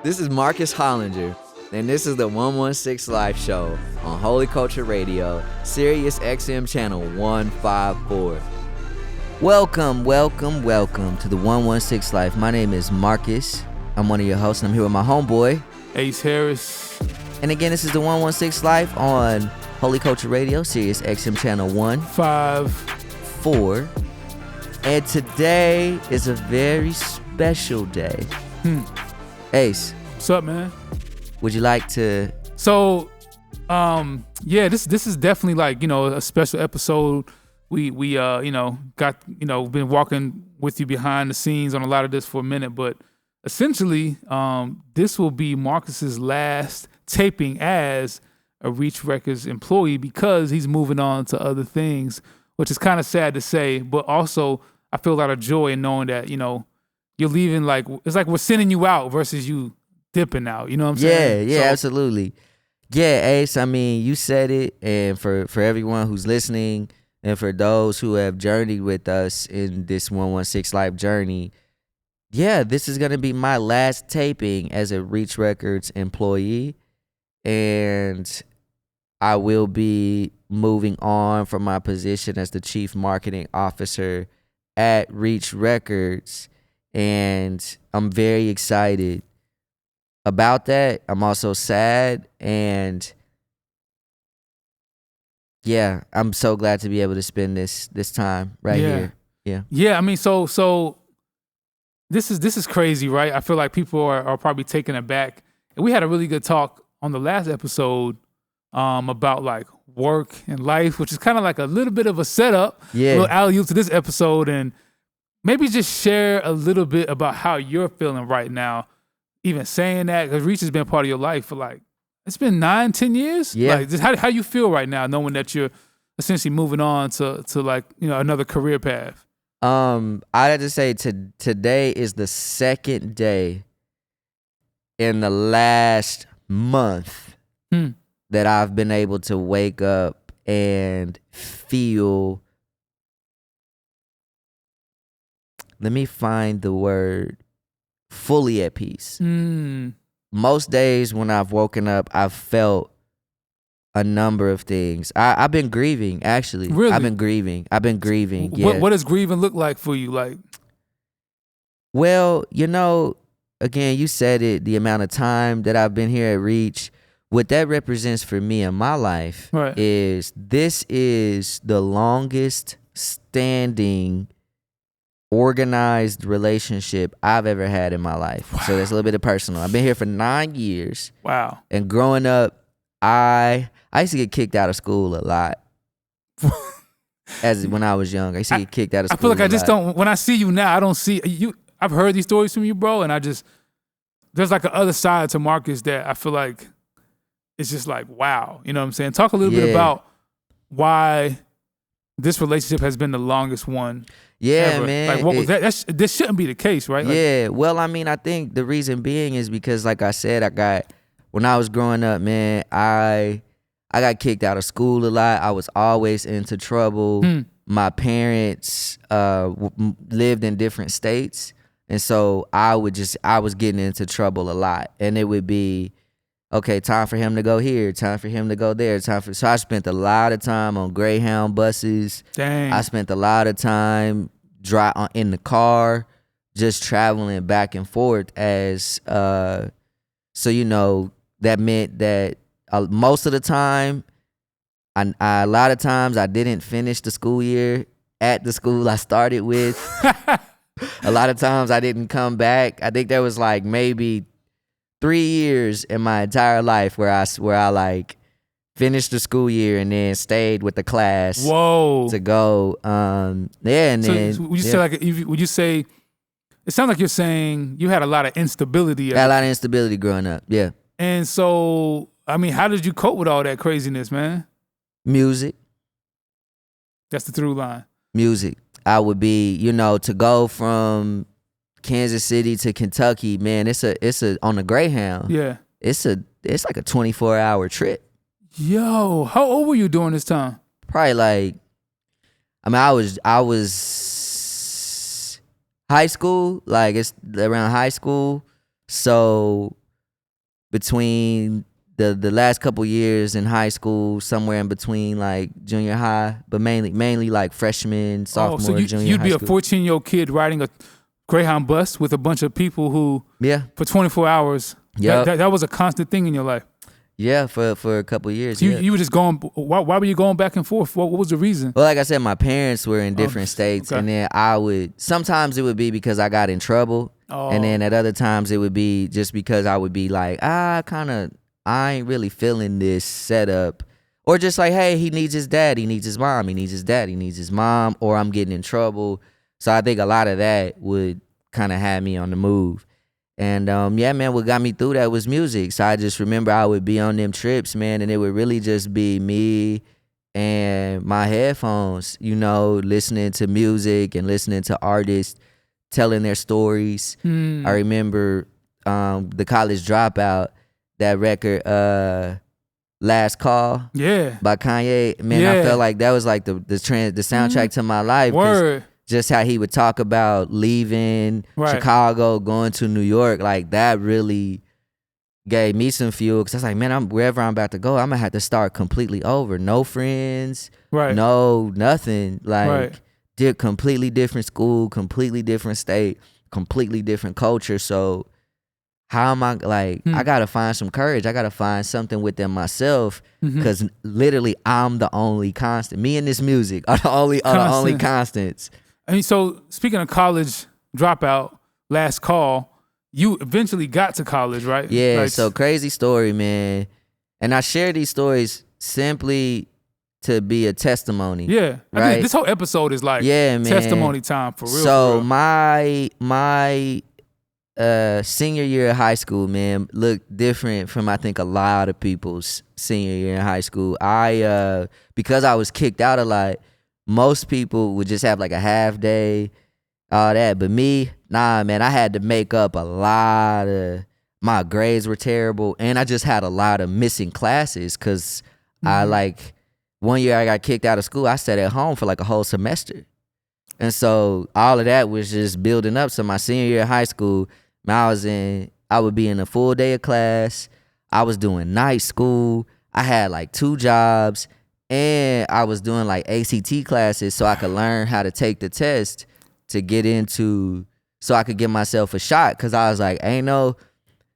This is Marcus Hollinger, and this is the 116 Live Show on Holy Culture Radio, SiriusXM Channel 154. Welcome to the 116 Life. My name is Marcus. I'm one of your hosts, and I'm here with my homeboy, Ace Harris. And again, this is the 116 Life on Holy Culture Radio, SiriusXM Channel 154. And today is a very special day. Ace. What's up, man? Would you like to... So, this is definitely like, a special episode. We got, been walking with you behind the scenes on a lot of this for a minute, but essentially, this will be Marcus's last taping as a Reach Records employee because he's moving on to other things, which is kind of sad to say, but also I feel a lot of joy in knowing that, you're leaving, like, it's like we're sending you out versus you dipping out, you know what I'm saying? Yeah, absolutely. Yeah, Ace, I mean, you said it, and for everyone who's listening, and for those who have journeyed with us in this 116 Life journey, yeah, this is going to be my last taping as a Reach Records employee, and I will be moving on from my position as the Chief Marketing Officer at Reach Records, and I'm very excited about that. I'm also sad, and yeah, I'm so glad to be able to spend this time right here. Yeah. I mean, so this is crazy, right? I feel like people are probably taken aback. And we had a really good talk on the last episode about like work and life, which is kind of like a little bit of a setup, a little alley-oop to this episode, and maybe just share a little bit about how you're feeling right now. Even saying that, because Reach has been part of your life for like, it's been 9-10 years. Yeah. Like, just how you feel right now, knowing that you're essentially moving on to like, another career path. I have to say today is the second day in the last month that I've been able to wake up and feel, let me find the word, fully at peace. Most days when I've woken up, I've felt a number of things. I've been grieving, actually. Really? I've been grieving. Yeah. What does grieving look like for you? Like, well, again, you said it, the amount of time that I've been here at Reach, what that represents for me in my life is this is the longest standing organized relationship I've ever had in my life. Wow. So that's a little bit of personal. I've been here for 9 years. Wow. And growing up, I used to get kicked out of school a lot. As when I was young, I used to get kicked out of school. I feel like I just don't, when I see you now, I don't see you. I've heard these stories from you, bro, and there's like a other side to Marcus that I feel like it's just like, wow. You know what I'm saying? Talk a little bit about why this relationship has been the longest one. Yeah, ever. man. Like, what was that? This shouldn't be the case, right? Yeah. Well, I mean, I think the reason being is because, like I said, when I was growing up, man, I got kicked out of school a lot. I was always into trouble. My parents lived in different states, and so I was getting into trouble a lot, and it would be, okay, time for him to go here, time for him to go there, so I spent a lot of time on Greyhound buses. Dang. I spent a lot of time in the car, just traveling back and forth that meant that most of the time, a lot of times I didn't finish the school year at the school I started with. A lot of times I didn't come back. I think there was like maybe 3 years in my entire life where I like finished the school year and then stayed with the class. Whoa. To go. And then would you say it sounds like you're saying you had a lot of instability. A lot of instability growing up. Yeah. And so, I mean, how did you cope with all that craziness, man? Music. That's the through line. Music. I would be, to go from Kansas City to Kentucky, man, it's on the Greyhound. Yeah. It's like a 24-hour trip. Yo, how old were you during this time? Probably like, I was high school, like it's around high school. So between the last couple years in high school, somewhere in between like junior high, but mainly like freshman, sophomore, so junior you'd high be a school. 14-year-old kid riding a Greyhound bus with a bunch of people who, for 24 hours, that was a constant thing in your life. Yeah, for a couple years. So you were just going. Why were you going back and forth? What was the reason? Well, like I said, my parents were in different states, and then sometimes it would be because I got in trouble, and then at other times it would be just because I would be like, I ain't really feeling this setup. Or just like, hey, he needs his dad, he needs his mom, he needs his dad, he needs his mom, or I'm getting in trouble. So I think a lot of that would kind of have me on the move. And man, what got me through that was music. So I just remember I would be on them trips, man, and it would really just be me and my headphones, listening to music and listening to artists telling their stories. I remember the College Dropout, that record, Last Call, by Kanye. Man, I felt like that was like the soundtrack to my life. Word. Just how he would talk about leaving Chicago, going to New York, like that really gave me some fuel. Cause I was like, man, wherever I'm about to go, I'm gonna have to start completely over. No friends, no nothing. Like, did completely different school, completely different state, completely different culture. So how am I I gotta find some courage. I gotta find something within myself, because literally I'm the only constant. Me and this music are the only constants. I mean, so speaking of College Dropout, Last Call, you eventually got to college, right? Yeah, so crazy story, man. And I share these stories simply to be a testimony. Yeah, right? I mean, this whole episode is like testimony time for real. So for real. my senior year of high school, man, looked different from I think a lot of people's senior year in high school. Because I was kicked out a lot, most people would just have like a half day, all that. But me, nah, man, I had to make up a lot of, my grades were terrible, and I just had a lot of missing classes because one year I got kicked out of school. I sat at home for like a whole semester. And so all of that was just building up. So my senior year of high school, I would be in a full day of class. I was doing night school. I had like 2 jobs, and I was doing like ACT classes so I could learn how to take the test to get into, so I could give myself a shot. Cause I was like, ain't no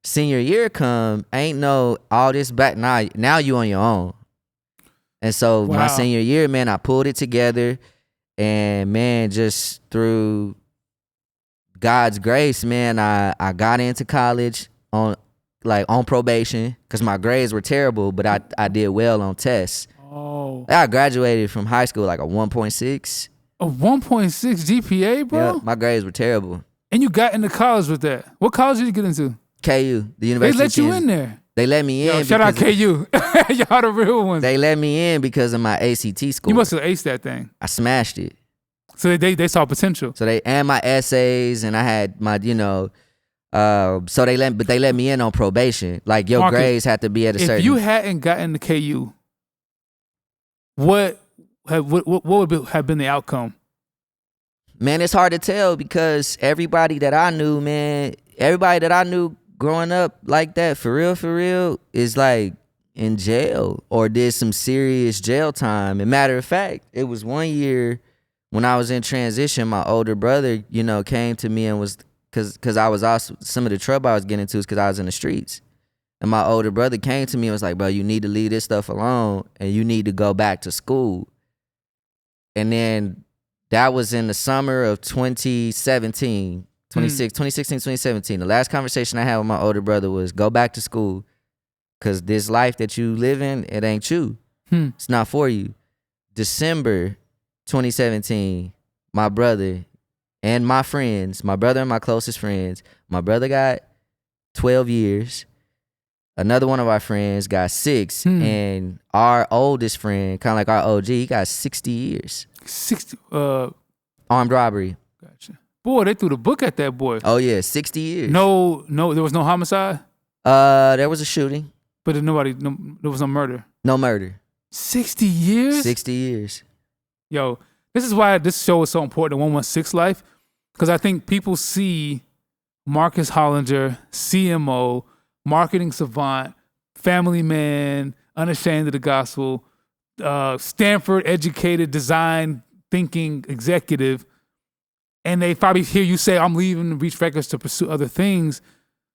senior year come, ain't no all this back. Now you on your own. And so my senior year, man, I pulled it together, and man, just through God's grace, man, I got into college on probation because my grades were terrible, but I did well on tests. I graduated from high school like a 1.6. A 1.6 GPA, bro? Yeah, my grades were terrible. And you got into college with that. What college did you get into? KU, the University They let of you Kansas. in there. They let me in. Shout out KU. Y'all the real ones. They let me in because of my ACT score. You must have aced that thing. I smashed it. So they saw potential. So and my essays, and I had my, so they let me in on probation. Like your Marcus, grades had to be at a certain. If you hadn't gotten the KU, what would have been the outcome? Man, it's hard to tell because everybody that I knew growing up like that, for real, is like in jail or did some serious jail time. And matter of fact, it was one year when I was in transition, my older brother, came to me and was, cause I was also, some of the trouble I was getting into is cause I was in the streets. And my older brother came to me and was like, bro, you need to leave this stuff alone and you need to go back to school. And then that was in the summer of 2016, 2017. The last conversation I had with my older brother was go back to school because this life that you live in, it ain't you. It's not for you. December 2017, my brother and my friends, my brother and my closest friends, my brother got 12 years. Another one of our friends got 6, and our oldest friend, kind of like our OG, he got 60 years. 60 armed robbery. Gotcha. Boy, they threw the book at that boy. Oh yeah, 60 years. No, there was no homicide. There was a shooting, but there was no murder. No murder. 60 years. 60 years. Yo, this is why this show is so important. 116 Life, because I think people see Marcus Hollinger, CMO, marketing savant, family man, unashamed of the gospel, Stanford educated, design thinking executive, and they probably hear you say, I'm leaving Reach Records to pursue other things,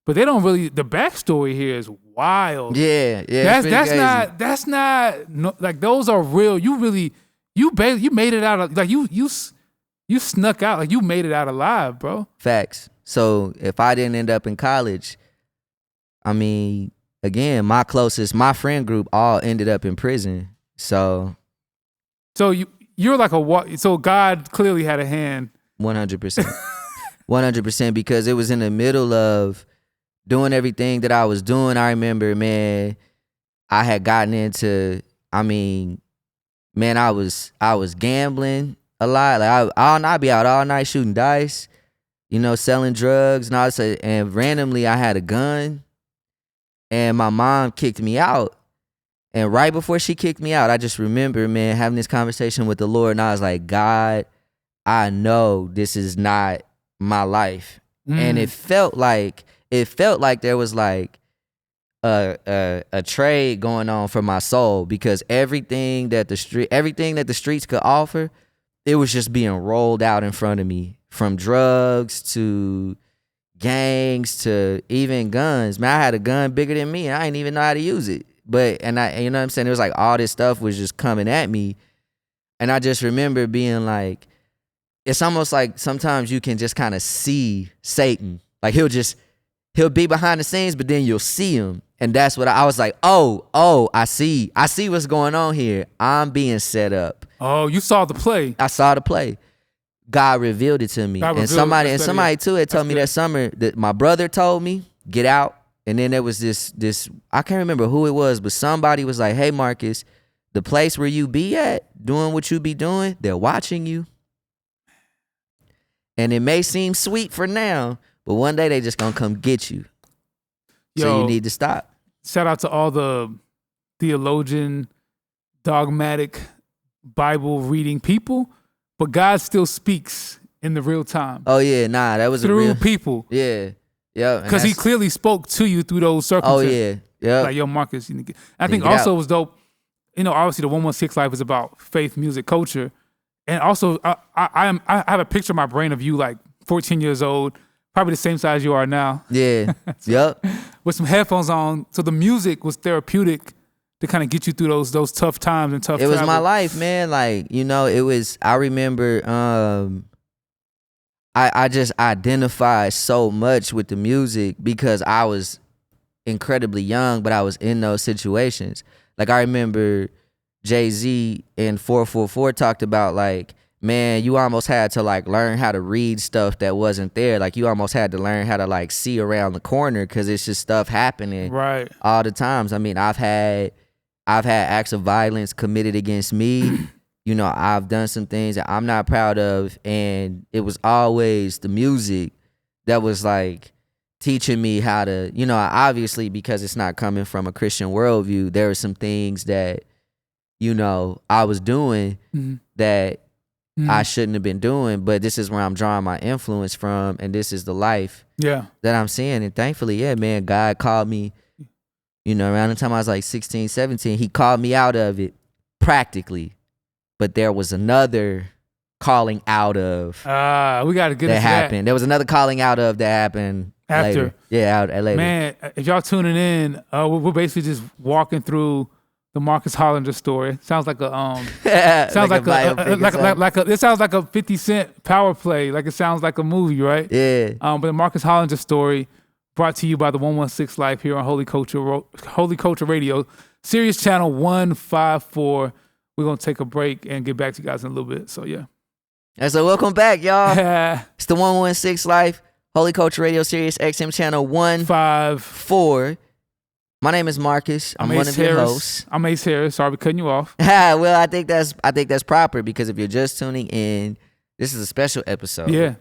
but they don't really, the backstory here is wild. Yeah. That's not no, like those are real. You really, you made it out of, like you snuck out, like you made it out alive, bro. Facts. So if I didn't end up in college, I mean, again, my friend group all ended up in prison. So you're like so God clearly had a hand. 100%. 100%, because it was in the middle of doing everything that I was doing. I remember, man, I had gotten into, I was gambling a lot. Like I'd be out all night shooting dice, selling drugs and all this. And randomly I had a gun and my mom kicked me out. And right before she kicked me out, I just remember, man, having this conversation with the Lord. And I was like, God, I know this is not my life. And it felt like there was like a trade going on for my soul, because everything that the streets could offer, it was just being rolled out in front of me, from drugs to gangs to even guns. Man, I had a gun bigger than me and I didn't even know how to use it. And you know what I'm saying? It was like all this stuff was just coming at me. And I just remember being like, it's almost like sometimes you can just kind of see Satan. Like he'll be behind the scenes, but then you'll see him. And that's what I was like, oh, I see what's going on here. I'm being set up. Oh, you saw the play. I saw the play. God revealed it to me. And somebody too had told me that summer, that my brother told me, get out. And then there was this, I can't remember who it was, but somebody was like, hey, Marcus, the place where you be at, doing what you be doing, they're watching you. And it may seem sweet for now, but one day they just gonna come get you. So you need to stop. Shout out to all the theologian, dogmatic, Bible reading people, but God still speaks in the real time. Oh yeah, that was through people. Yeah. Because he clearly spoke to you through those circumstances. Oh yeah. Like, yo, Marcus, I think also it was dope. Obviously the 116 Life is about faith, music, culture. And also, I have a picture in my brain of you like 14 years old, probably the same size you are now. Yeah. Yep. With some headphones on. So the music was therapeutic to kind of get you through those tough times and tough. It was my life, man. Like, it was. I remember. I just identified so much with the music because I was incredibly young, but I was in those situations. Like, I remember Jay-Z in 444 talked about, like, man, you almost had to like learn how to read stuff that wasn't there. Like, you almost had to learn how to like see around the corner, because it's just stuff happening right all the times. I mean, I've had acts of violence committed against me. I've done some things that I'm not proud of, and it was always the music that was like teaching me how to, obviously, because it's not coming from a Christian worldview, there were some things that, I was doing that I shouldn't have been doing, but this is where I'm drawing my influence from, and this is the life that I'm seeing. And thankfully, yeah, man, God called me, around the time I was like 16, 17, he called me out of it practically. But there was another calling out of we got to get that happened. There was another calling out of that happened after. Later. Yeah, later. Man, if y'all tuning in, we're basically just walking through the Marcus Hollinger story. Sounds like a sounds like it sounds like a 50 Cent power play. Like, it sounds like a movie, right? Yeah. But the Marcus Hollinger story, brought to you by the 116 Life here on Holy Culture Radio, Sirius Channel 154. We're going to take a break and get back to you guys in a little bit. So, yeah. And so, welcome back, y'all. It's the 116 Life, Holy Culture Radio, siriusxm Channel 154. My name is Marcus. I'm one of your hosts. I'm Ace Harris. Sorry for cutting you off. Well, I think that's proper, because if you're just tuning in, this is a special episode. Yeah.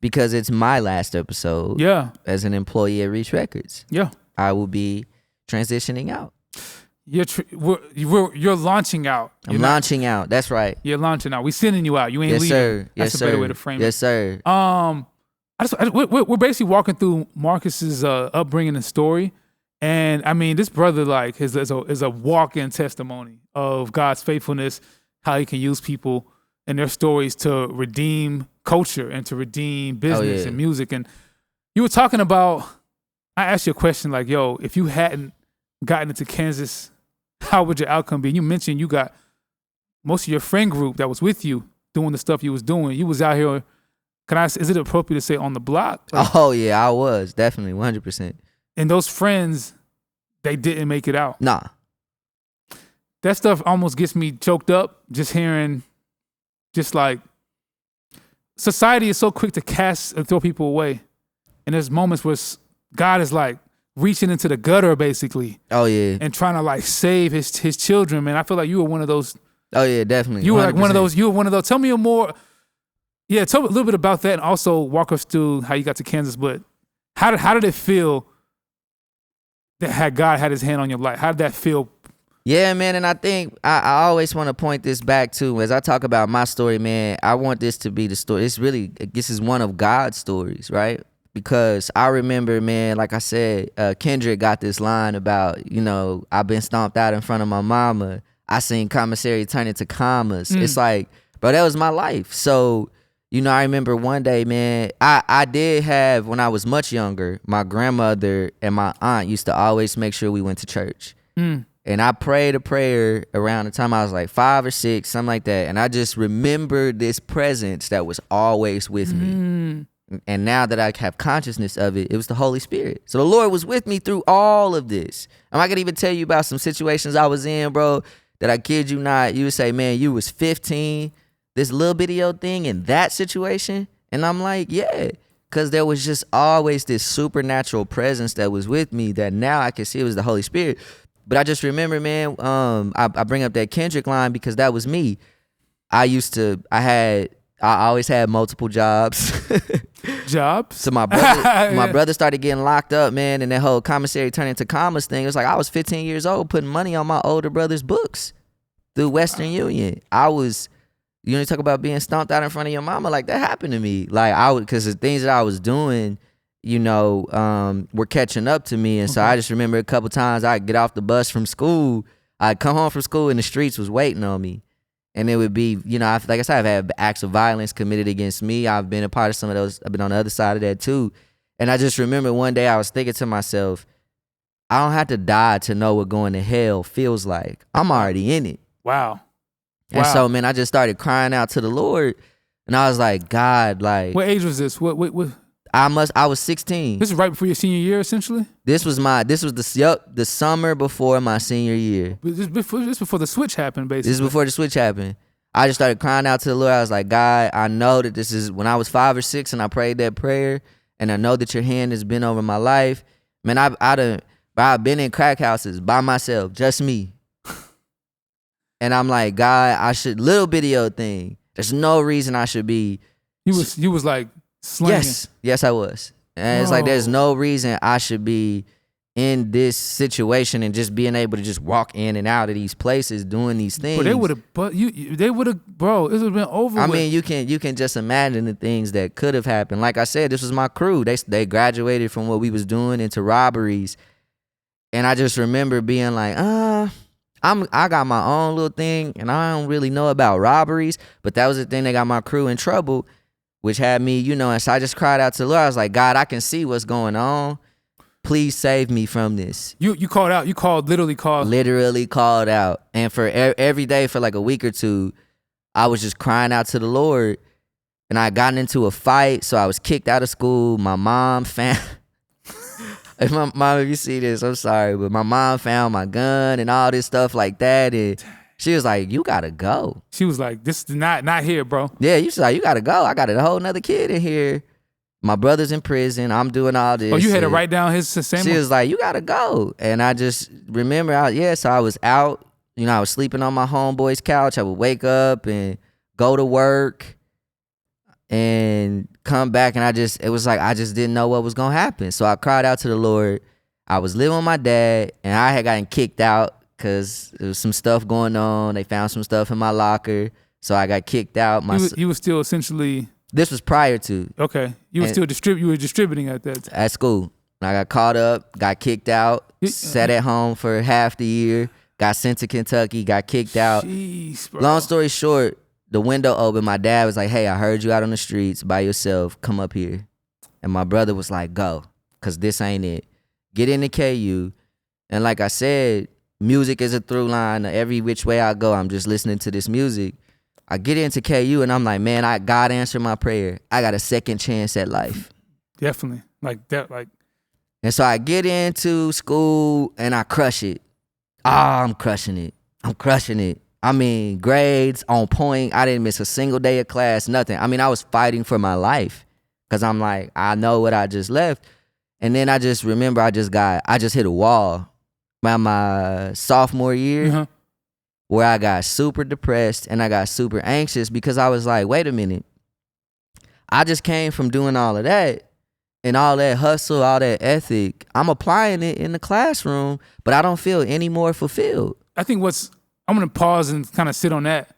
Because it's my last episode. Yeah. As an employee at Reach Records. Yeah. I will be transitioning out. You're launching out. I'm launching out. That's right. You're launching out. We sending you out. You ain't leaving. Sir. That's a better way to frame it. Yes, sir. I we're basically walking through Marcus's upbringing and story, and I mean, this brother like is a walk-in testimony of God's faithfulness, how He can use people and their stories to redeem culture and to redeem business and music. And you were talking about, I asked you a question like, yo, if you hadn't gotten into Kansas, how would your outcome be? And you mentioned you got most of your friend group that was with you doing the stuff you was doing. You was out here, is it appropriate to say on the block? Like, oh yeah, I was definitely 100%. And those friends, they didn't make it out. Nah. That stuff almost gets me choked up just hearing, just like, society is so quick to cast and throw people away. And there's moments where God is like reaching into the gutter basically. Oh yeah. And trying to like save his children, man. I feel like you were one of those. Oh yeah, definitely. You were like one of those. You were one of those. Tell me more. Yeah, tell me a little bit about that, and also walk us through how you got to Kansas. But how did it feel that had God had His hand on your life? How did that feel? Yeah, man, and I think I always want to point this back to, as I talk about my story, man, I want this to be the story. This is one of God's stories, right? Because I remember, man, like I said, Kendrick got this line about, I've been stomped out in front of my mama. I seen commissary turn into commas. It's like, bro, that was my life. So, I remember one day, man, I did have, when I was much younger, my grandmother and my aunt used to always make sure we went to church. And I prayed a prayer around the time I was like 5 or 6, something like that. And I just remember this presence that was always with me. And now that I have consciousness of it, it was the Holy Spirit. So the Lord was with me through all of this. And I could even tell you about some situations I was in, bro, that I kid you not, you would say, man, you was 15, this little video thing in that situation. And I'm like, yeah, because there was just always this supernatural presence that was with me that now I can see it was the Holy Spirit. But I just remember, man, I bring up that Kendrick line because that was me. I always had multiple jobs. Jobs? So my brother started getting locked up, man, and that whole commissary turned into commas thing. It was like I was 15 years old putting money on my older brother's books through Western Union. I was, talk about being stomped out in front of your mama, like that happened to me. Like because the things that I was doing, were catching up to me. And so I just remember a couple times I'd get off the bus from school, I'd come home from school and the streets was waiting on me. And it would be, like I said, I've had acts of violence committed against me. I've been a part of some of those. I've been on the other side of that too. And I just remember one day I was thinking to myself, I don't have to die to know what going to hell feels like. I'm already in it. Wow. And so, man, I just started crying out to the Lord. And I was like, God, like. What age was this? What? I was 16. This is right before your senior year, essentially? This was the summer before my senior year. This before the switch happened, basically. This is before the switch happened. I just started crying out to the Lord. I was like, God, I know that this is when I was 5 or 6 and I prayed that prayer, and I know that your hand has been over my life. Man, I've been in crack houses by myself, just me. And I'm like, God, little video thing. There's no reason I should be. You was like, slanging. Yes, I was. And it's like there's no reason I should be in this situation and just being able to just walk in and out of these places doing these things. But they would have, bro. It would have been over. I mean, you can just imagine the things that could have happened. Like I said, this was my crew. They graduated from what we was doing into robberies, and I just remember being like, I got my own little thing, and I don't really know about robberies. But that was the thing that got my crew in trouble, which had me, and so I just cried out to the Lord. I was like, God, I can see what's going on. Please save me from this. You called out. You literally called. Literally called out. And for every day for like a week or two, I was just crying out to the Lord. And I got into a fight, so I was kicked out of school. My mom found. Mom, if you see this, I'm sorry, but my mom found my gun and all this stuff like that, and she was like, "You gotta go." She was like, "This is not here, bro." Yeah, you like, "You gotta go." I got a whole nother kid in here. My brother's in prison. I'm doing all this. Oh, you had to write down his same. She was like, "You gotta go," and I just remember, so I was out. I was sleeping on my homeboy's couch. I would wake up and go to work and come back, and it was like I just didn't know what was gonna happen. So I cried out to the Lord. I was living with my dad, and I had gotten kicked out because there was some stuff going on. They found some stuff in my locker, so I got kicked out. You was still essentially. This was prior to. Okay. You were still you were distributing at that time. At school. I got caught up, got kicked out, sat at home for half the year, got sent to Kentucky, got kicked out. Jeez, bro. Long story short, the window opened. My dad was like, hey, I heard you out on the streets by yourself. Come up here. And my brother was like, go, because this ain't it. Get into KU. And like I said, music is a through line. Every which way I go, I'm just listening to this music. I get into KU and I'm like, man, God answered my prayer. I got a second chance at life. Definitely. Like that, like. And so I get into school and I crush it. I'm crushing it. I'm crushing it. I mean, grades on point. I didn't miss a single day of class, nothing. I mean, I was fighting for my life because I'm like, I know what I just left. And then I just remember I just hit a wall by my sophomore year where I got super depressed and I got super anxious because I was like, wait a minute. I just came from doing all of that. And all that hustle, all that ethic, I'm applying it in the classroom, but I don't feel any more fulfilled. I think I'm gonna pause and kind of sit on that.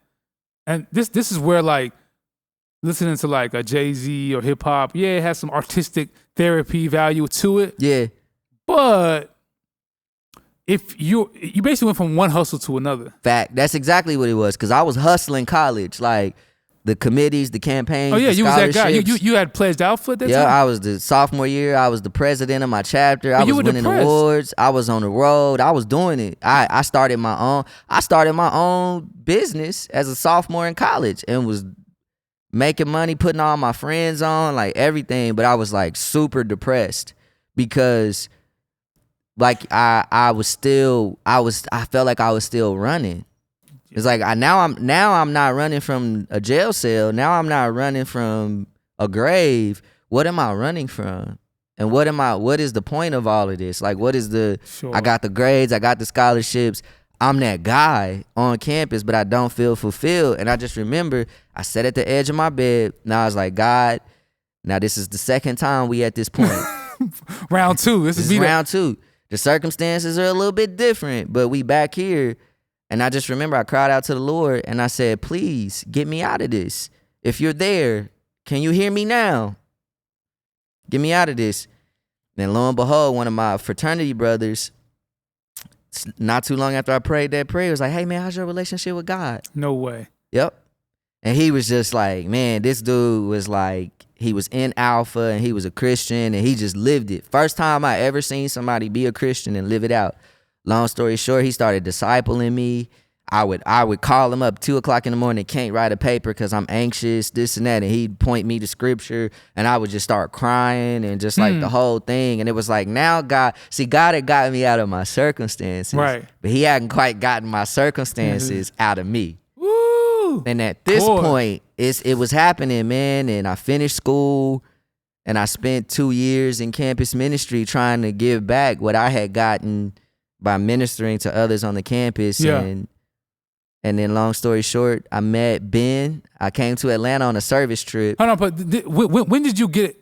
And this is where like listening to like a Jay-Z or hip hop, yeah, it has some artistic therapy value to it. Yeah. But if you basically went from one hustle to another. Fact. That's exactly what it was. Cause I was hustling college. Like the committees, the campaigns. Oh yeah, you was that guy. You had pledged out for that time? Yeah, I was the sophomore year. I was the president of my chapter. I was winning awards. I was on the road. I was doing it. I started my own business as a sophomore in college and was making money, putting all my friends on, like everything. But I was like super depressed because like I felt like I was still running. It's like now I'm not running from a jail cell. Now I'm not running from a grave. What am I running from? And what is the point of all of this? Like, what is I got the grades, I got the scholarships. I'm that guy on campus, but I don't feel fulfilled. And I just remember I sat at the edge of my bed. Now I was like, God, now this is the second time we at this point. Round two. This is round two. The circumstances are a little bit different, but we back here. And I just remember I cried out to the Lord and I said, please get me out of this. If you're there, can you hear me now? Get me out of this. Then lo and behold, one of my fraternity brothers, not too long after I prayed that prayer, was like, hey man, how's your relationship with God? No way. Yep. And he was just like, man, this dude was like, he was in Alpha and he was a Christian and he just lived it. First time I ever seen somebody be a Christian and live it out. Long story short, he started discipling me. I would call him up 2:00 in the morning, can't write a paper because I'm anxious, this and that. And he'd point me to scripture and I would just start crying and just like the whole thing. And it was like, now God had gotten me out of my circumstances. Right. But he hadn't quite gotten my circumstances out of me. Woo! And at this point, it was happening, man. And I finished school and I spent 2 years in campus ministry trying to give back what I had gotten by ministering to others on the campus. Yeah. And then long story short, I met Ben. I came to Atlanta on a service trip. Hold on, but when did you get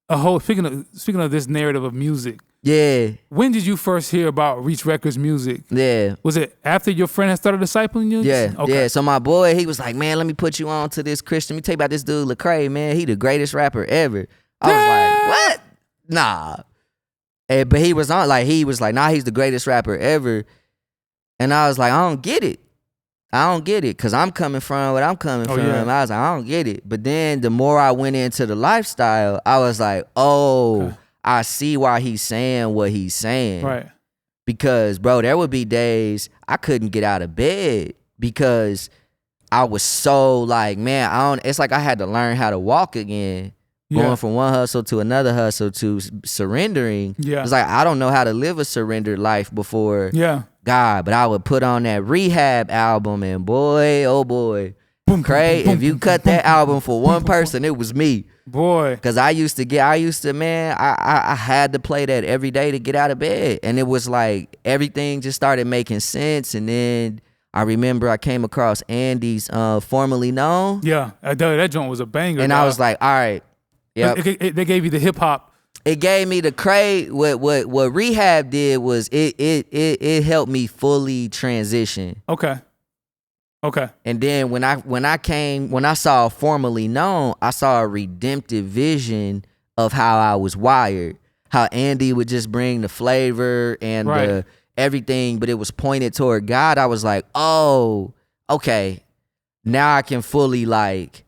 a whole, speaking of this narrative of music? Yeah. When did you first hear about Reach Records music? Yeah. Was it after your friend had started discipling you? Yeah. Okay. Yeah. So my boy, he was like, man, let me put you on to this Christian. Let me tell you about this dude, Lecrae, man. He the greatest rapper ever. I was like, what? Nah. But he was like, nah, he's the greatest rapper ever. And I was like, I don't get it. Because I'm coming from what I'm coming from. Yeah. I was like, I don't get it. But then the more I went into the lifestyle, I was like, okay. I see why he's saying what he's saying. Right. Because, bro, there would be days I couldn't get out of bed because I was so like, man, it's like I had to learn how to walk again. Going from one hustle to another hustle to surrendering. Yeah. It's like I don't know how to live a surrendered life before God, but I would put on that Rehab album and boy, oh boy. Craig, if you cut that album for one person, it was me. Boy. Because I had to play that every day to get out of bed. And it was like everything just started making sense. And then I remember I came across Andy's Formerly Known. Yeah, that joint was a banger. And I was like, all right. Yep. They gave you the hip hop. It gave me the Craig. What Rehab did was it helped me fully transition. Okay. Okay. And then when I saw Formerly Known, I saw a redemptive vision of how I was wired. How Andy would just bring the flavor and the everything, but it was pointed toward God. I was like, oh, okay. Now I can fully like,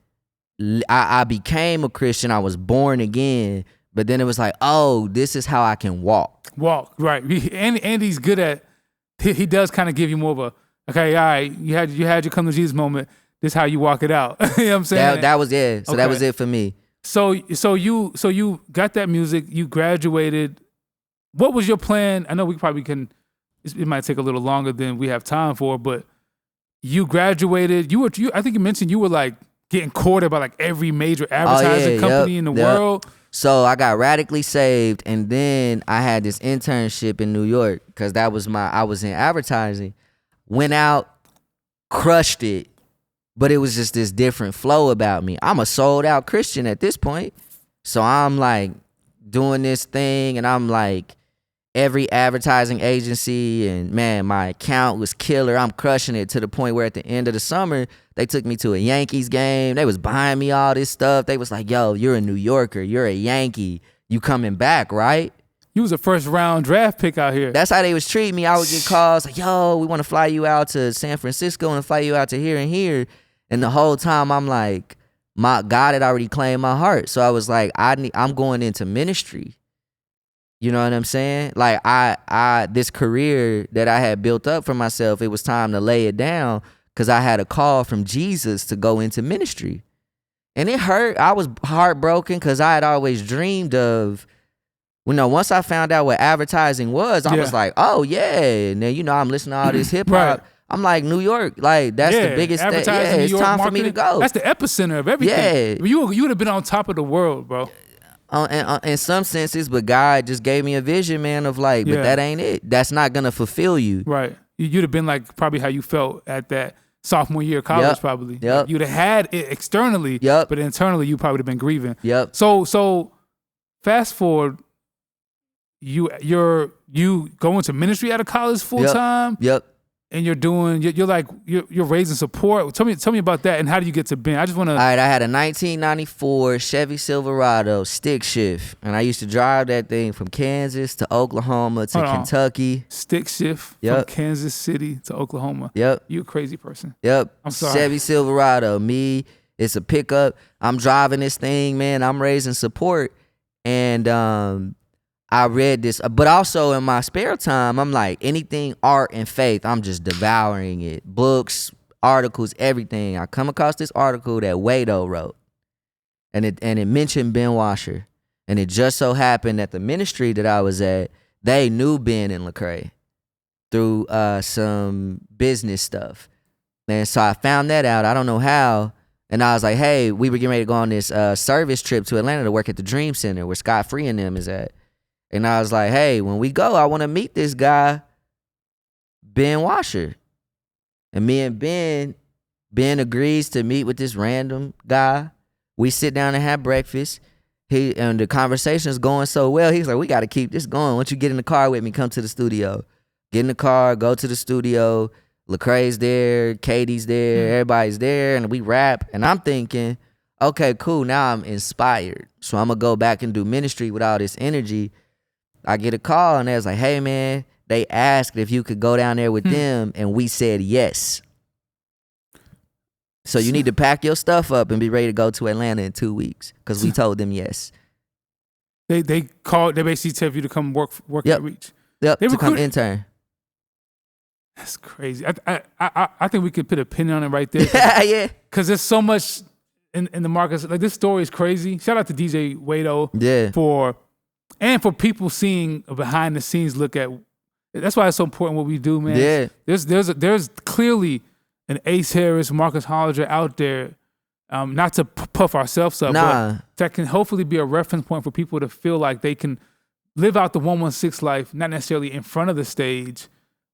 I became a Christian. I was born again. But then it was like, oh, this is how I can walk. Walk, right. Andy's good at, he does kind of give you more of a, okay, all right, you had your come to Jesus moment. This is how you walk it out. You know what I'm saying? That was it. So that was it for me. So you got that music, you graduated. What was your plan? I know we probably can, it might take a little longer than we have time for, but you graduated. I think you mentioned you were like getting courted by like every major advertising company in the world. So I got radically saved, and then I had this internship in New York because I was in advertising. Went out, crushed it, but it was just this different flow about me. I'm a sold out Christian at this point. So I'm like doing this thing, and I'm like every advertising agency, and man, my account was killer. I'm crushing it to the point where at the end of the summer, they took me to a Yankees game. They was buying me all this stuff. They was like, yo, you're a New Yorker. You're a Yankee. You coming back, right? You was a first round draft pick out here. That's how they was treating me. I would get calls like, yo, we want to fly you out to San Francisco and fly you out to here and here. And the whole time I'm like, my God had already claimed my heart. So I was like, I'm going into ministry. You know what I'm saying? Like I this career that I had built up for myself, it was time to lay it down because I had a call from Jesus to go into ministry. And it hurt. I was heartbroken because I had always dreamed of, once I found out what advertising was, I was like, oh, yeah. And then, I'm listening to all this hip hop. Right. I'm like, New York, like, that's the biggest thing. Yeah, it's time for me to go. That's the epicenter of everything. Yeah. You would have been on top of the world, bro. In some senses, but God just gave me a vision, man, of like, but that ain't it. That's not going to fulfill you. Right. You'd have been like probably how you felt at that sophomore year of college, probably. Yep. Like you'd have had it externally, but internally you probably would have been grieving. Yep. So fast forward, you go into ministry out of college full time. Yep. And you're raising support. Tell me about that, and how do you get to Ben? I just want to. All right, I had a 1994 Chevy Silverado stick shift, and I used to drive that thing from Kansas to Oklahoma to Kentucky. Stick shift from Kansas City to Oklahoma. Yep. You a crazy person. Yep. I'm sorry. Chevy Silverado. It's a pickup. I'm driving this thing, man. I'm raising support, and I read this, but also in my spare time, I'm like, anything art and faith, I'm just devouring it. Books, articles, everything. I come across this article that Wado wrote, and it mentioned Ben Washer. And it just so happened that the ministry that I was at, they knew Ben and Lecrae through some business stuff. And so I found that out. I don't know how. And I was like, hey, we were getting ready to go on this service trip to Atlanta to work at the Dream Center where Scott Free and them is at. And I was like, hey, when we go, I want to meet this guy, Ben Washer. And me and Ben agrees to meet with this random guy. We sit down and have breakfast. And the conversation's going so well. He's like, we got to keep this going. Once you get in the car with me, come to the studio. Get in the car, go to the studio. Lecrae's there, Katie's there, everybody's there, and we rap. And I'm thinking, okay, cool, now I'm inspired. So I'm going to go back and do ministry with all this energy. I get a call and they was like, hey man, they asked if you could go down there with them, and we said yes. So you need to pack your stuff up and be ready to go to Atlanta in 2 weeks because we told them yes. They basically tell you to come work at Reach. Yep, to come intern. That's crazy. I think we could put a pin on it right there. Yeah. Because there's so much in the markets. Like, this story is crazy. Shout out to DJ Wado. Yeah. For people seeing a behind the scenes look at. That's why it's so important what we do, man. Yeah. There's clearly an Ace Harris, Marcus Hollinger out there, not to puff ourselves up, but that can hopefully be a reference point for people to feel like they can live out the 116 life, not necessarily in front of the stage,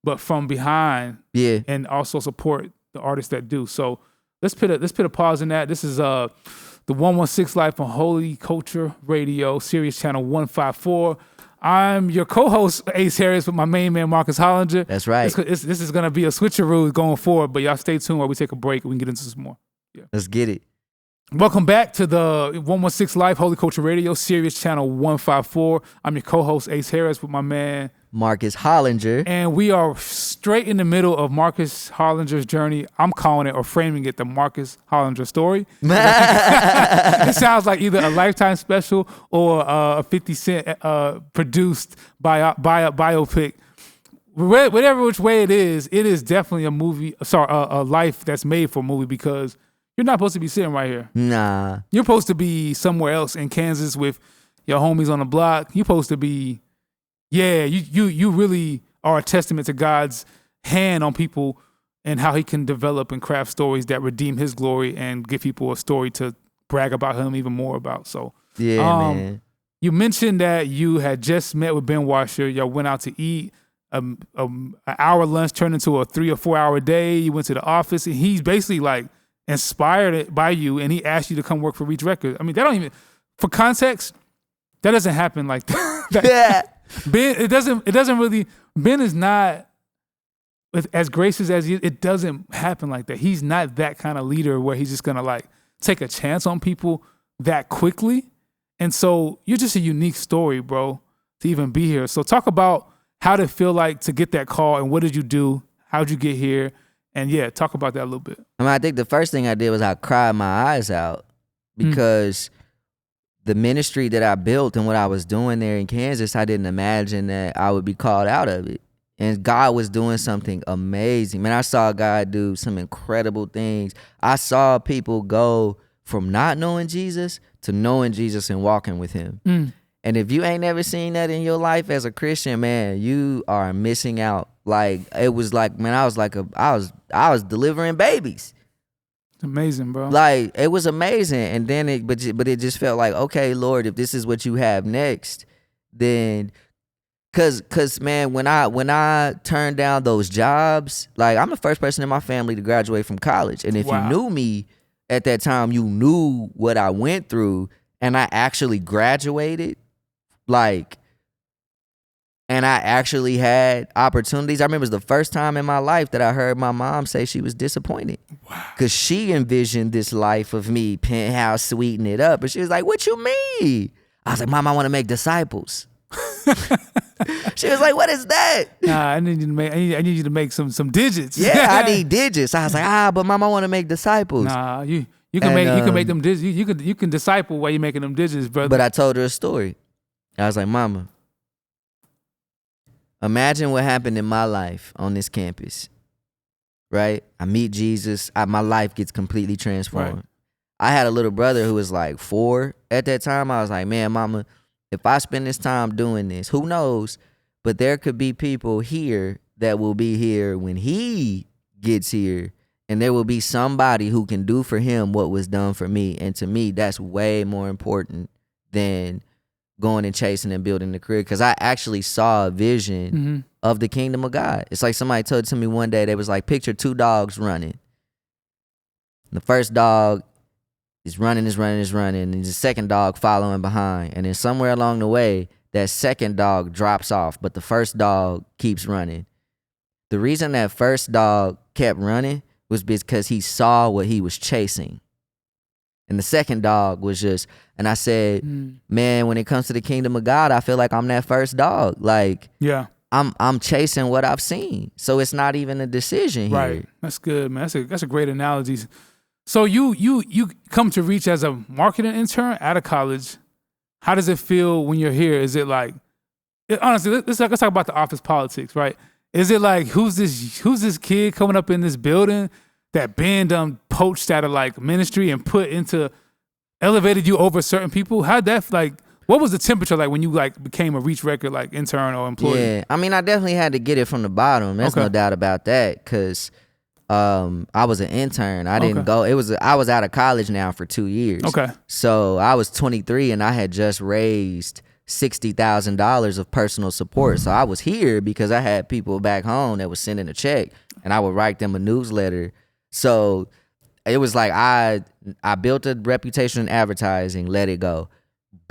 but from behind. Yeah. And also support the artists that do. So let's put a pause in that. This is the 116 Life on Holy Culture Radio, Sirius Channel 154. I'm your co-host, Ace Harris, with my main man, Marcus Hollinger. That's right. This is going to be a switcheroo going forward, but y'all stay tuned while we take a break and we can get into some more. Yeah. Let's get it. Welcome back to the 116 Live Holy Culture Radio, Sirius Channel 154. I'm your co-host, Ace Harris, with my man, Marcus Hollinger. And we are straight in the middle of Marcus Hollinger's journey. I'm calling it or framing it the Marcus Hollinger story. It sounds like either a Lifetime special or a 50 Cent produced biopic. Whatever which way it is definitely a life that's made for a movie, because you're not supposed to be sitting right here. Nah. You're supposed to be somewhere else in Kansas with your homies on the block. You're supposed to be, you really are a testament to God's hand on people and how he can develop and craft stories that redeem his glory and give people a story to brag about him even more about. So, man. You mentioned that you had just met with Ben Washer. Y'all went out to eat. An hour lunch turned into a 3 or 4 hour day. You went to the office, and he's basically like inspired by you, and he asked you to come work for Reach Records. I mean, that don't even, for context, that doesn't happen like that. Ben, it doesn't really, Ben is not as gracious as he, it doesn't happen like that. He's not that kind of leader where he's just gonna like take a chance on people that quickly. And so you're just a unique story, bro, to even be here. So talk about how did it feel like to get that call, and what did you do? How'd you get here? And talk about that a little bit. I mean, I think the first thing I did was I cried my eyes out, because the ministry that I built and what I was doing there in Kansas, I didn't imagine that I would be called out of it. And God was doing something amazing. Man, I saw God do some incredible things. I saw people go from not knowing Jesus to knowing Jesus and walking with him. And if you ain't never seen that in your life as a Christian, man, you are missing out. Like, it was like, man, I was delivering babies. It's amazing, bro. Like, it was amazing. And then but it just felt like, okay, Lord, if this is what you have next, then cause man, when I turned down those jobs, like, I'm the first person in my family to graduate from college. And if you knew me at that time, you knew what I went through, and I actually graduated, like, and I actually had opportunities. I remember it was the first time in my life that I heard my mom say she was disappointed. Because she envisioned this life of me, penthouse, sweeten it up. And she was like, what you mean? I was like, Mom, I want to make disciples. She was like, what is that? Nah, I need you to make some digits. Yeah, I need digits. I was like, but Mom, I want to make disciples. Nah, you can make them digits. You can disciple while you're making them digits, brother. But I told her a story. I was like, Mama, imagine what happened in my life on this campus, right? I meet Jesus. My life gets completely transformed. Right. I had a little brother who was like 4 at that time. I was like, man, Mama, if I spend this time doing this, who knows? But there could be people here that will be here when he gets here. And there will be somebody who can do for him what was done for me. And to me, that's way more important than going and chasing and building the career. Because I actually saw a vision of the kingdom of God. It's like somebody told it to me one day. They was like, picture 2 dogs running. The first dog is running, and the second dog following behind. And then somewhere along the way, that second dog drops off, but the first dog keeps running. The reason that first dog kept running was because he saw what he was chasing. And the second dog was just, and I said, man, when it comes to the kingdom of God, I feel like I'm that first dog. Like, I'm chasing what I've seen. So it's not even a decision here. Right. That's good, man. That's a great analogy. So you come to Reach as a marketing intern out of college. How does it feel when you're here? Is it like, honestly, let's talk about the office politics, right? Is it like, who's this kid coming up in this building that Ben done poached out of like ministry and elevated you over certain people? How'd that, like, what was the temperature like when you like became a Reach Record like intern or employee? Yeah, I mean, I definitely had to get it from the bottom. There's no doubt about that, because I was an intern. I didn't go. I was out of college now for 2 years. Okay. So I was 23 and I had just raised $60,000 of personal support. So I was here because I had people back home that was sending a check, and I would write them a newsletter. So it was like I built a reputation in advertising, let it go.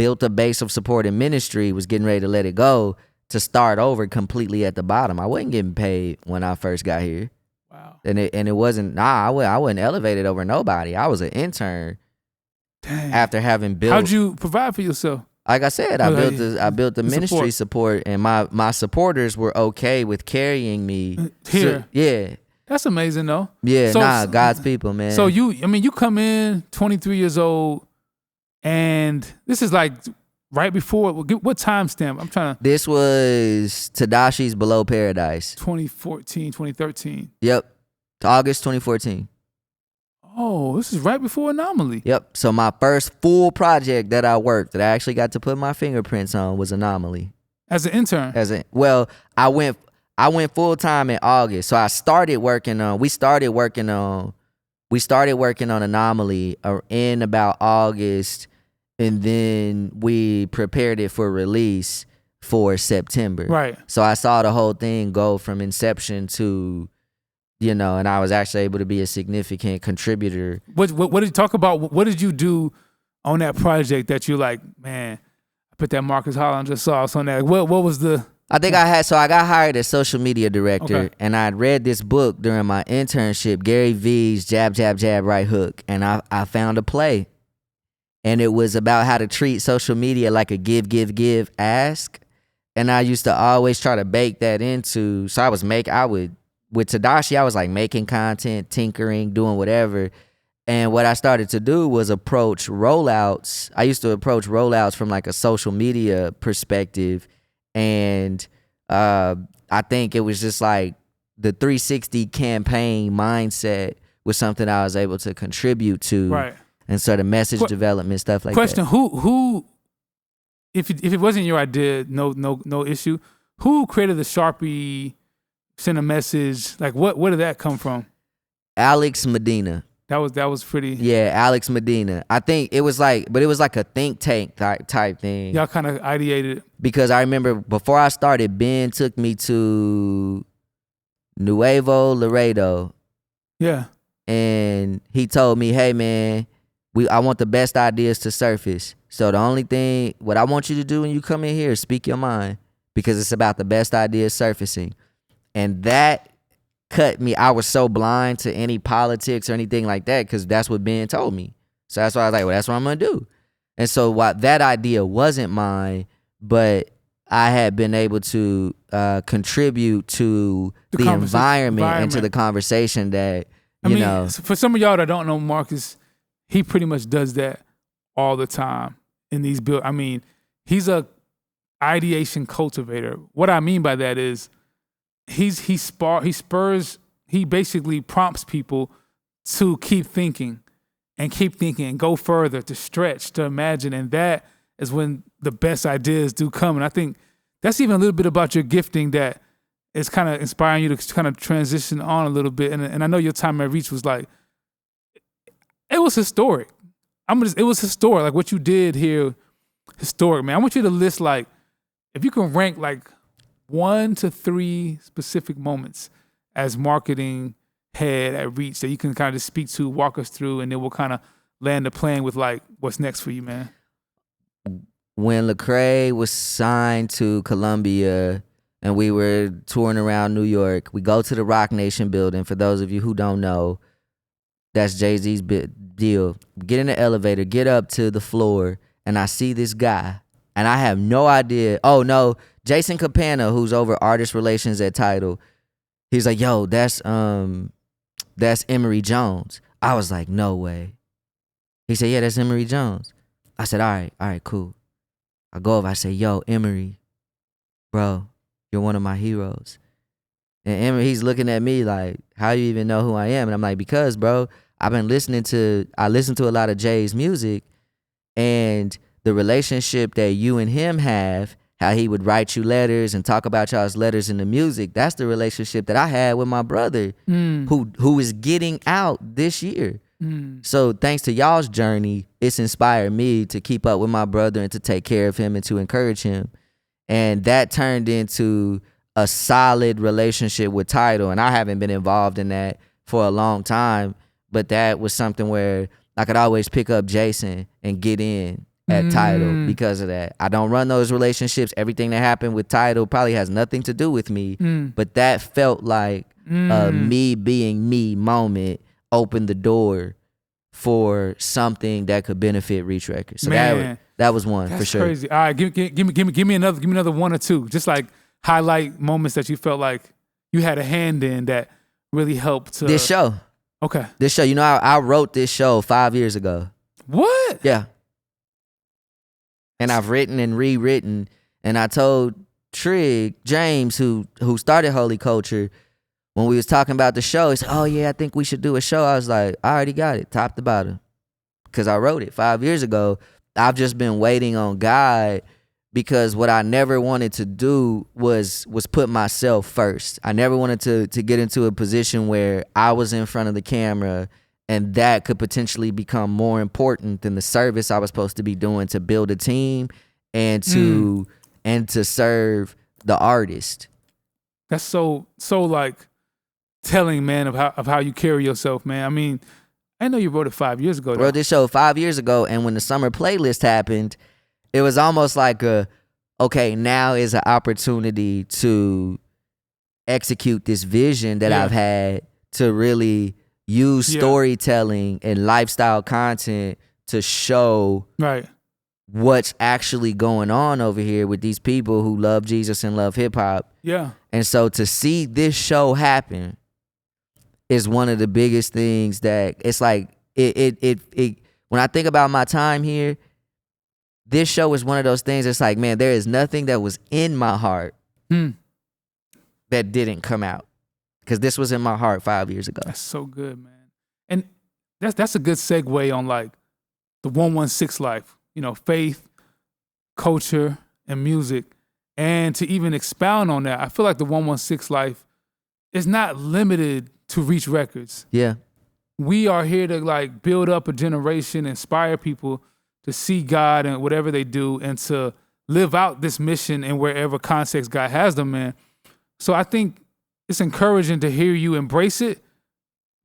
built a base of support in ministry, was getting ready to let it go to start over completely at the bottom. I wasn't getting paid when I first got here. Wow. And it wasn't, I wasn't elevated over nobody. I was an intern. Dang. After having built. How'd you provide for yourself? Like I said, I built the ministry support, and my supporters were okay with carrying me here. So, yeah. That's amazing though. Yeah, God's people, man. So you come in 23 years old, and this is like right before, what timestamp? I'm trying to. This was Tedashi's Below Paradise. 2014, 2013. Yep. August 2014. Oh, this is right before Anomaly. Yep. So my first full project that I worked, that I actually got to put my fingerprints on, was Anomaly. As an intern? I went full time in August. So we started working on Anomaly in about August, and then we prepared it for release for September. Right. So I saw the whole thing go from inception to, and I was actually able to be a significant contributor. What did you talk about? What did you do on that project that you like, man, I put that Marcus Hollinger sauce on that? What was the... I got hired as social media director, and I'd read this book during my internship, Gary Vee's Jab, Jab, Jab, Right Hook, and I found a play, and it was about how to treat social media like a give, give, give, ask, and I used to always try to bake that into, with Tadashi, I was like making content, tinkering, doing whatever. And what I started to do was approach rollouts. I used to approach rollouts from like a social media perspective. And I think it was just like the 360 campaign mindset was something I was able to contribute to. Right. And sort of message development, stuff like that. Question, who if it wasn't your idea, no issue, who created the Sharpie send a message? Like where did that come from? Alex Medina. That was pretty. Yeah, Alex Medina. I think it was like a think tank type thing. Y'all kind of ideated. Because I remember before I started, Ben took me to Nuevo Laredo. Yeah. And he told me, hey man, I want the best ideas to surface. So the only thing, what I want you to do when you come in here is speak your mind, because it's about the best ideas surfacing. And that cut me. I was so blind to any politics or anything like that, because that's what Ben told me. So that's why I was like, well, that's what I'm going to do. And so that idea wasn't mine, but I had been able to contribute to the environment and to the conversation that, you know. For some of y'all that don't know Marcus, he pretty much does that all the time in these build. I mean, he's a ideation cultivator. What I mean by that is he basically prompts people to keep thinking and go further, to stretch, to imagine. And that is when the best ideas do come. And I think that's even a little bit about your gifting that is kind of inspiring you to kind of transition on a little bit. And I know your time at Reach was like, it was historic. It was historic. Like what you did here, historic, man. I want you to list, like, if you can rank like 1 to 3 specific moments as marketing head at Reach that you can kind of speak to, walk us through, and then we'll kind of land the plane with like what's next for you, man. When Lecrae was signed to Columbia and we were touring around New York, we go to the Rock Nation building. For those of you who don't know, that's Jay-Z's deal. Get in the elevator, get up to the floor, and I see this guy, and I have no idea. Oh no, Jason Campana, who's over artist relations at Tidal, he's like, yo, that's Emery Jones. I was like, no way. He said, yeah, that's Emery Jones. I said, all right, cool. I go over, I say, yo, Emery, bro, you're one of my heroes. And Emery, he's looking at me like, how you even know who I am? And I'm like, because, bro, I listen to a lot of Jay's music, and the relationship that you and him have, how he would write you letters and talk about y'all's letters in the music, that's the relationship that I had with my brother who is getting out this year. So thanks to y'all's journey, it's inspired me to keep up with my brother and to take care of him and to encourage him. And that turned into a solid relationship with Tidal. And I haven't been involved in that for a long time, but that was something where I could always pick up Jason and get in at Tidal because of that. I don't run those relationships. Everything that happened with Tidal probably has nothing to do with me, but that felt like a me being me moment opened the door for something that could benefit Reach Records. So that was one for sure. Crazy. All right, give me another one or two. Just like highlight moments that you felt like you had a hand in that really helped. This show. Okay. This show. You know, I wrote this show 5 years ago. What? Yeah. And I've written and rewritten, and I told Trig James, who started Holy Culture, when we was talking about the show, he said, "Oh yeah, I think we should do a show." I was like, "I already got it, top to bottom," because I wrote it 5 years ago. I've just been waiting on God, because what I never wanted to do was put myself first. I never wanted to get into a position where I was in front of the camera, and that could potentially become more important than the service I was supposed to be doing to build a team and to serve the artist. That's so like telling, man, of how you carry yourself, man. I mean, I know you wrote it 5 years ago. I wrote this show 5 years ago, and when the summer playlist happened, it was almost like okay, now is an opportunity to execute this vision that I've had to really use storytelling and lifestyle content to show what's actually going on over here with these people who love Jesus and love hip hop. Yeah. And so to see this show happen is one of the biggest things that it's like it when I think about my time here, this show is one of those things that's like, man, there is nothing that was in my heart that didn't come out. Because this was in my heart 5 years ago. That's so good, man. And that's a good segue on like the 116 life, you know, faith, culture, and music. And to even expound on that, I feel like the 116 life is not limited to Reach Records. Yeah. We are here to like build up a generation, inspire people to see God and whatever they do, and to live out this mission in wherever context God has them in. So I think it's encouraging to hear you embrace it,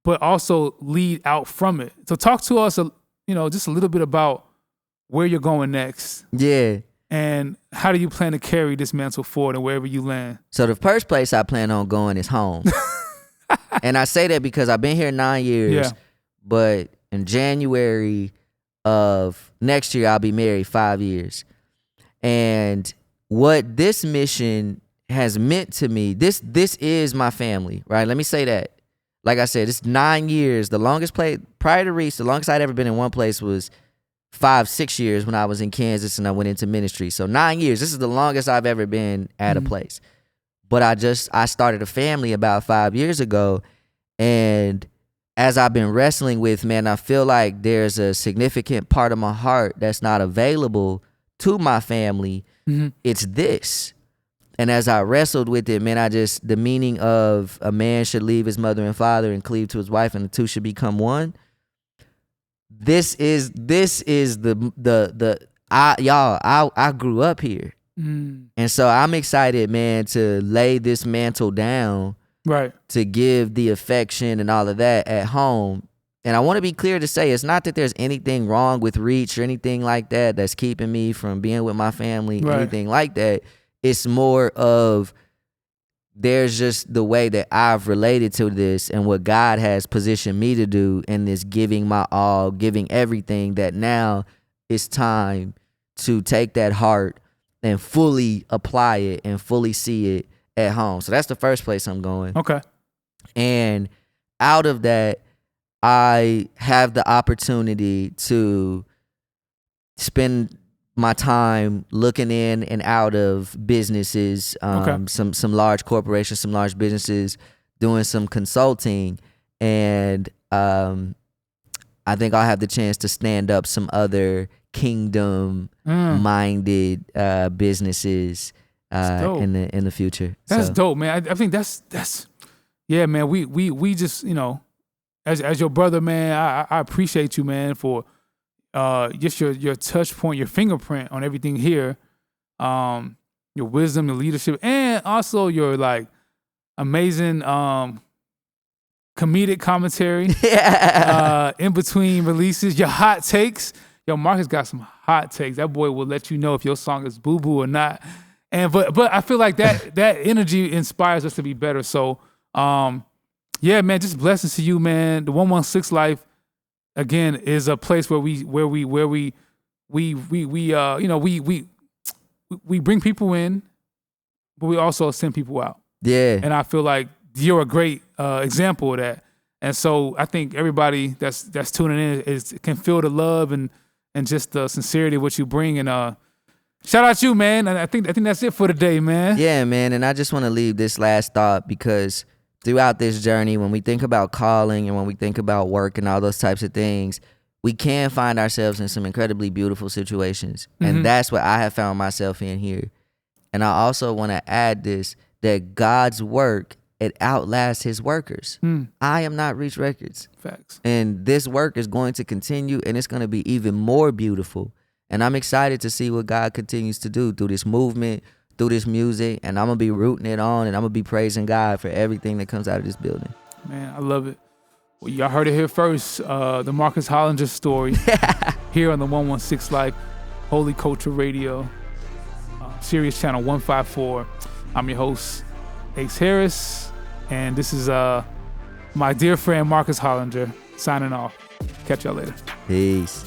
but also lead out from it. So talk to us, just a little bit about where you're going next. Yeah. And how do you plan to carry this mantle forward and wherever you land? So the first place I plan on going is home. And I say that because I've been here 9 years, but in January of next year, I'll be married 5 years. And what this mission has meant to me, this is my family, right? Let me say that. Like I said, it's 9 years. The longest place prior to Reach, the longest I'd ever been in one place was 5-6 years when I was in Kansas and I went into ministry. So 9 years. This is the longest I've ever been at a place. But I started a family about 5 years ago, and as I've been wrestling with, man, I feel like there's a significant part of my heart that's not available to my family. It's this. And as I wrestled with it, man, the meaning of a man should leave his mother and father and cleave to his wife, and the two should become one. This is I grew up here. And so I'm excited, man, to lay this mantle down, right? To give the affection and all of that at home. And I want to be clear to say, it's not that there's anything wrong with Reach or anything like that that's keeping me from being with my family, anything like that. It's more of there's just the way that I've related to this and what God has positioned me to do in this giving my all, giving everything, that now it's time to take that heart and fully apply it and fully see it at home. So that's the first place I'm going. Okay. And out of that, I have the opportunity to spend my time looking in and out of businesses, some large corporations, some large businesses, doing some consulting. And I think I'll have the chance to stand up some other kingdom-minded businesses in the future. That's dope, man. I think that's yeah, man. We just, as your brother, man, I appreciate you, man, for just your touch point, your fingerprint on everything here, your wisdom, your leadership, and also your like amazing comedic commentary in between releases, your hot takes, Yo, Marcus got some hot takes. That boy will let you know if your song is boo-boo or not. And but I feel like that energy inspires us to be better. So yeah, man, just blessings to you, man. The 116 Life, again, is a place where we bring people in, but we also send people out. Yeah. And I feel like you're a great example of that. And so I think everybody that's tuning in can feel the love and just the sincerity of what you bring. And shout out you, man. And I think that's it for today, man. Yeah, man. And I just want to leave this last thought, because throughout this journey, when we think about calling and when we think about work and all those types of things, we can find ourselves in some incredibly beautiful situations. And that's what I have found myself in here. And I also want to add this, that God's work, it outlasts his workers. I am not Reach Records. Facts. And this work is going to continue, and it's going to be even more beautiful. And I'm excited to see what God continues to do through this movement, through this music. And I'm going to be rooting it on, and I'm going to be praising God for everything that comes out of this building. Man, I love it. Well, y'all heard it here first. The Marcus Hollinger story here on the 116 Life, Holy Culture Radio, Sirius Channel 154. I'm your host, Ace Harris, and this is my dear friend Marcus Hollinger signing off. Catch y'all later. Peace.